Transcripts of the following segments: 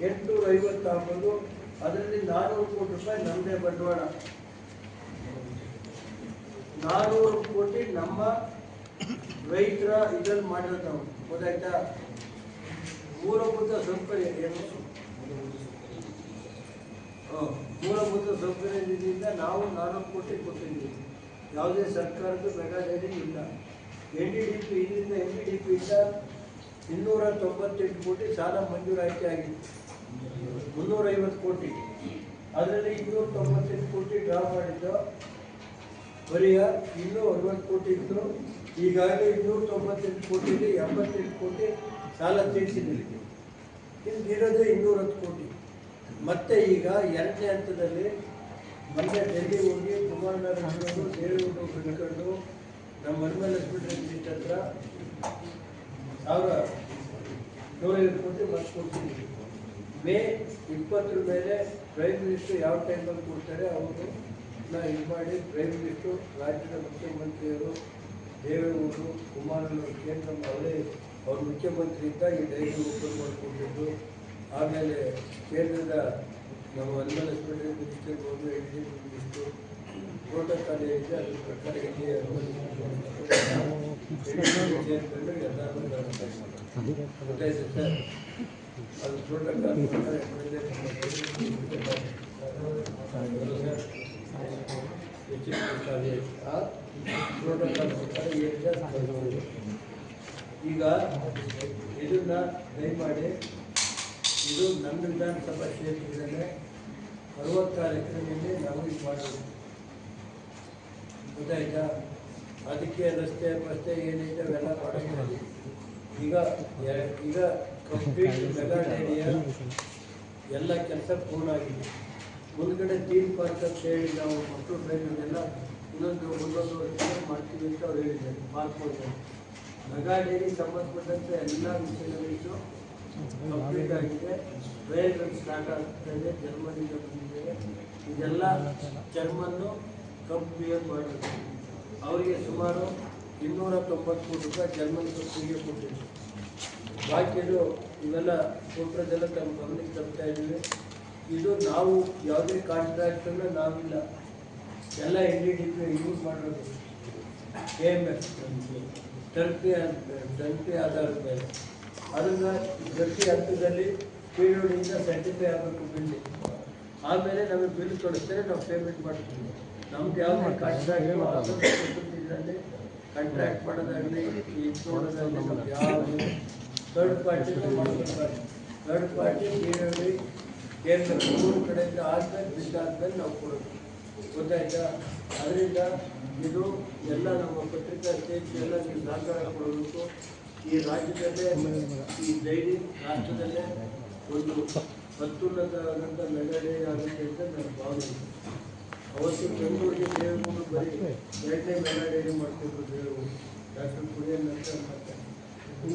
850 ಆಗ್ಬೋದು. ಅದರಲ್ಲಿ 400 ಕೋಟಿ ರೂಪಾಯಿ ನಮ್ಮದೇ ಬಂಡವಾಳ. 400 ಕೋಟಿ ನಮ್ಮ ರೈತರ ಇದರಲ್ಲಿ ಮಾಡಿರೋದು ನಾವು. ಗೊತ್ತಾಯ್ತಾ? ಮೂಲಭೂತ ಸೌಕರ್ಯ ಏನು? ಮೂಲಭೂತ ಸೌಕರ್ಯ ನಿಧಿಯಿಂದ ನಾವು 400 ಕೋಟಿ ಕೊಟ್ಟಿದ್ದೀವಿ. ಯಾವುದೇ ಸರ್ಕಾರದ ಮೆಗಾ ಡೈರಿ ಇಲ್ಲ. NDDP ಇದರಿಂದ NDDP ಇಂದ 298 ಕೋಟಿ ಸಾಲ ಮಂಜೂರಾತಿ ಆಗಿದೆ. 350 ಕೋಟಿ, ಅದರಲ್ಲಿ 298 ಕೋಟಿ ಡ್ರಾ ಮಾಡಿದ್ದು. ಬರೀ ಇನ್ನೂ 60 ಕೋಟಿ ಇತ್ತು. ಈಗಾಗಲೇ 298 ಕೋಟಿಗೆ 88 ಕೋಟಿ ಸಾಲ ತೀರಿಸಿದ್ದೀವಿ. ಇರೋದೇ 210 ಕೋಟಿ. ಮತ್ತೆ ಈಗ ಎರಡನೇ ಹಂತದಲ್ಲಿ ಮೊನ್ನೆ ಡೆಲ್ಲಿ ಹೋಗಿ ಕುಮಾರನಗರ ಹಿಡಿದು ದೇವೇಗೌಡರು ಬಿಡ್ಕೊಂಡು ನಮ್ಮ ಮನ್ಮೇಲೆ ಮಿನಿಸ್ಟ್ ಹತ್ರ 1,150 ಕೋಟಿ ಮತ್ತೆ ಕೊಡ್ತಿದ್ದೀವಿ. ಮೇ 20 ಮೇಲೆ ಪ್ರೈಮ್ ಮಿನಿಸ್ಟರ್ ಯಾವ ಟೈಮಲ್ಲಿ ಕೊಡ್ತಾರೆ ಅವರು ಇದು ಮಾಡಿ ಪ್ರೈಮ್ ಮಿನಿಸ್ಟರು, ರಾಜ್ಯದ ಮುಖ್ಯಮಂತ್ರಿಯವರು, ದೇವೇಗೌಡರು, ಕುಮಾರನಗರ ಕೇಂದ್ರ ಅವರೇ ಅವ್ರ ಮುಖ್ಯಮಂತ್ರಿ ಇದ್ದ ಈ ಡೈರಿ ಓಪನ್ ಮಾಡಿಕೊಂಡಿದ್ದು. ಆಮೇಲೆ ಕೇಂದ್ರದ ನಮ್ಮ ಅನ್ವೆಸ್ಟ್ಮೆಂಟ್ ಮಿನಿಸ್ಟರ್ ಹೋಗಿ ಎಜುಕೇಷನ್ ಮಿನಿಸ್ಟರು ಪ್ರೋಟೋಕಾಲ್ ಏನಿದೆ ಅದ್ರ ಪ್ರಕಾರ ಇಲ್ಲಿ ಸೇರ್ಕೊಂಡು ಎಲ್ಲರೂ ಗೊತ್ತಾಯ್ತು ಸರ್. ಅದು ಪ್ರೋಟೋಕಾಲ್ ಪ್ರಕಾರ ಪ್ರೋಟೋಕಾಲ್ ಪ್ರಕಾರ ಏನಿದೆ. ಈಗ ಇದನ್ನ ದಯಮಾಡಿ, ಇದು ನಮ್ಮ ವಿಧಾನಸಭಾ ಕ್ಷೇತ್ರದಲ್ಲೇ 66 ಎಕರೆಯಲ್ಲಿ ನಾವು ಇದು ಮಾಡಬೇಕು. ಗೊತ್ತಾಯ್ತಾ? ಅದಕ್ಕೆ ರಸ್ತೆ ಏನಿದೆ ಅವೆಲ್ಲ ಮಾಡೋದು. ಈಗ ಕಂಪ್ಲೀಟ್ ಮೆಗಾ ಡೈರಿಯ ಎಲ್ಲ ಕೆಲಸ ಪೂರ್ಣ ಆಗಿದೆ. ಮುಂದ್ಗಡೆ ಥೀಮ್ ಪಾರ್ಕ್ ಅಂತ ಹೇಳಿ ನಾವು ಮಕ್ಕಳು ಟ್ರೈನಲ್ಲೆಲ್ಲ ಒಂದೊಂದು ವರ್ಷ ಮಾಡ್ತೀವಿ ಅಂತ ಅವ್ರು ಹೇಳಿದ್ದಾರೆ. ಮಾಡ್ಕೊಳ್ತಾರೆ. ಮೆಗಾ ಡೈರಿ ಸಂಬಂಧಪಟ್ಟಂಥ ಎಲ್ಲ ವಿಷಯಗಳಿಗೂ ಕಂಪ್ಲೀಟ್ ಆಗಿದೆ. ಟ್ರಯಲ್ಗಳು ಸ್ಟಾರ್ಟ್ ಆಗ್ತಾಯಿದೆ. ಜರ್ಮನಿಗೆ ಬಂದಿದೆ. ಇದೆಲ್ಲ ಜರ್ಮನ್ನು ಕಂಪ್ನಿಯರ್ ಮಾಡೋದು. ಅವರಿಗೆ ಸುಮಾರು 290 ಕೋಟಿ ರೂಪಾಯಿ ಜರ್ಮನ್ ಕಂಪ್ನಿಗೆ ಕೊಟ್ಟಿದ್ರು. ಬಾಕಿದು ಇವೆಲ್ಲ ಕೊಟ್ಟರೆಲ್ಲ ತಮ್ಮ ಗಮನಕ್ಕೆ ತರ್ತಾ ಇದ್ದೀವಿ. ಇದು ನಾವು ಯಾವುದೇ ಕಾಂಟ್ರಾಕ್ಟನ್ನು ನಾವಿಲ್ಲ, ಎಲ್ಲ NDDP ಯೂಸ್ ಮಾಡೋದು. KMF ಟರ್ಕಿ ಆಧಾರದ ಮೇಲೆ ಅದನ್ನು ಪ್ರತಿ ಹಂತದಲ್ಲಿ PWD ಸರ್ಟಿಫೈ ಆಗಬೇಕು ಬಿಲ್. ಆಮೇಲೆ ನಮಗೆ ಬಿಲ್ ಕೊಡಿಸ್ತಾರೆ, ನಾವು ಪೇಮೆಂಟ್ ಮಾಡ್ತೀವಿ. ನಮ್ದು ಯಾವುದೇ ಕಾಂಟ್ರಾಕ್ಟ್ ಮಾಡೋದಾಗಲಿ ನೋಡೋದಾಗಲಿ ನಮ್ಗೆ ಯಾವುದು ಥರ್ಡ್ ಪಾರ್ಟಿನ ಮಾಡಬೇಕಾದ್ರೆ ಥರ್ಡ್ ಪಾರ್ಟಿ PWD ಕೇಂದ್ರ 3 ಕಡೆಯಿಂದ ಆದ್ಮೇಲೆ ಬಿಲ್ ಆದ್ಮೇಲೆ ನಾವು ಕೊಡೋದು. ಗೊತ್ತಾಯ್ತಾ? ಅದರಿಂದ ಇದು ಎಲ್ಲ ನಮ್ಮ ಪತ್ರಿಕಾ ಸ್ಟೇಜ್ ಎಲ್ಲ ನೀವು ಸಹಕಾರ ಕೊಡಬೇಕು. ಈ ರಾಜ್ಯದಲ್ಲೇ ಈ ಡೈರಿ ರಾಷ್ಟ್ರದಲ್ಲೇ ಒಂದು ಅತ್ಯುನ್ನತವಾದಂಥ ಮೆಗಾ ಡೈರಿ ಆಗುತ್ತೆ ಅಂತ ನನ್ನ ಭಾವನೆ. ಅವತ್ತು ಬೆಂಗಳೂರಿಗೆ ದೇವೇಗೌಡರು ಬರೀ 2ನೇ ಮೆಗಾ ಡೈರಿ ಮಾಡ್ತಿದ್ರು. ದೇವೇಗೌಡರು ಡಾಕ್ಟರ್ ಕುರಿಯನ್ ಅಂತ ಮಾಡ್ತಾರೆ.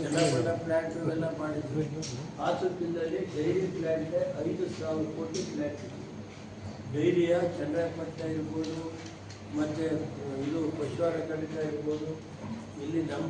ಎಲ್ಲ ಪ್ಲ್ಯಾಂಟ್ ಇವೆಲ್ಲ ಮಾಡಿದ್ರು. ಹಾಸನದಲ್ಲಿ ಡೈರಿ ಪ್ಲ್ಯಾಂಟ್ 5,000 ಕೋಟಿ ಪ್ಲ್ಯಾಂಟ್ ಇದೆ. ಡೈರಿಯ ಚನ್ನರಾಯಪಟ್ಟಣ ಇರ್ಬೋದು, ಮತ್ತು ಇದು ಪಶುಹಾರ ಕಡಿತ ಇರ್ಬೋದು, ಇಲ್ಲಿ ನಮ್ಮ